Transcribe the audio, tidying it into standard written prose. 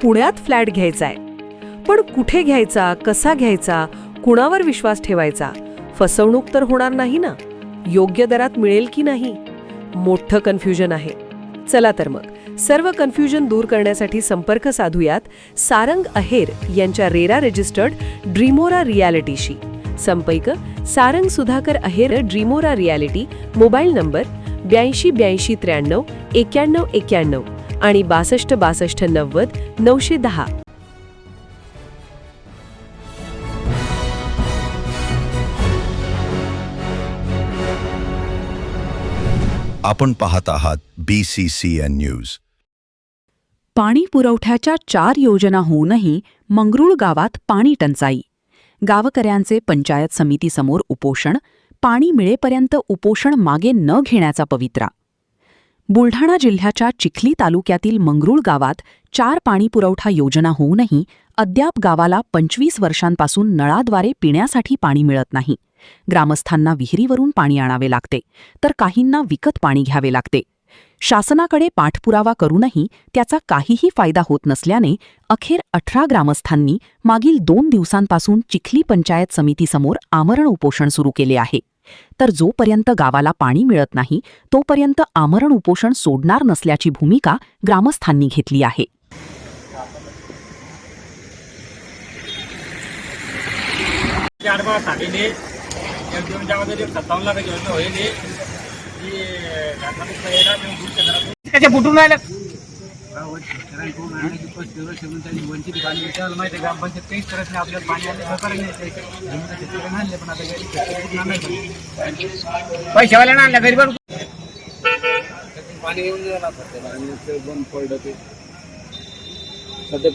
पुण्यात फ्लॅट घ्यायचा आहे. पण कुठे घ्यायचा, कसा घ्यायचा, कुणावर विश्वास ठेवायचा? फसवणूक तर होणार नाही ना? योग्य दरात मिळेल की नाही? मोठं कन्फ्युजन आहे. चला तर मग सर्व कन्फ्युजन दूर करण्यासाठी संपर्क साधूयात सारंग अहेर यांच्या रेरा रजिस्टर्ड ड्रीमोरा रियालिटीशी. संपर्क सारंग सुधाकर अहेर, ड्रीमोरा रियालिटी. मोबाईल नंबर 82 82 93 91 91 आणि 62 62 90 910. आपण पाहत आहात BCCN न्यूज. पाणी पुरवठ्याच्या 4 योजना होऊनही मंगरूळ गावात पाणी टंचाई. गावकऱ्यांचे पंचायत समितीसमोर उपोषण. पाणी मिळेपर्यंत उपोषण मागे न घेण्याचा पवित्रा. बुलढाणा जिल्ह्याच्या चिखली तालुक्यातील मंगरूळ गावात 4 पाणी पुरवठा योजना होऊनही अद्याप गावाला 25 वर्षांपासून नळाद्वारे पिण्यासाठी पाणी मिळत नाही. ग्रामस्थांना विहिरीवरून पाणी आणावे लागते, तर काहींना विकत पाणी घ्यावे लागते. शासनाकडे पाठपुरावा करूनही त्याचा काहीही फायदा होत नसल्याने अखेर 18 ग्रामस्थांनी मागील 2 दिवसांपासून चिखली पंचायत समितीसमोर आमरण उपोषण सुरू केले आहे. तर जोपर्यंत गावाला पाणी मिळत नाही तोपर्यंत आमरण उपोषण सोडणार नसल्याची भूमिका ग्रामस्थांनी घेतली आहे. पैशावाल्या आणल्या घरी बरोबर पाणी येऊन गेला बंद पडलं ते सध्या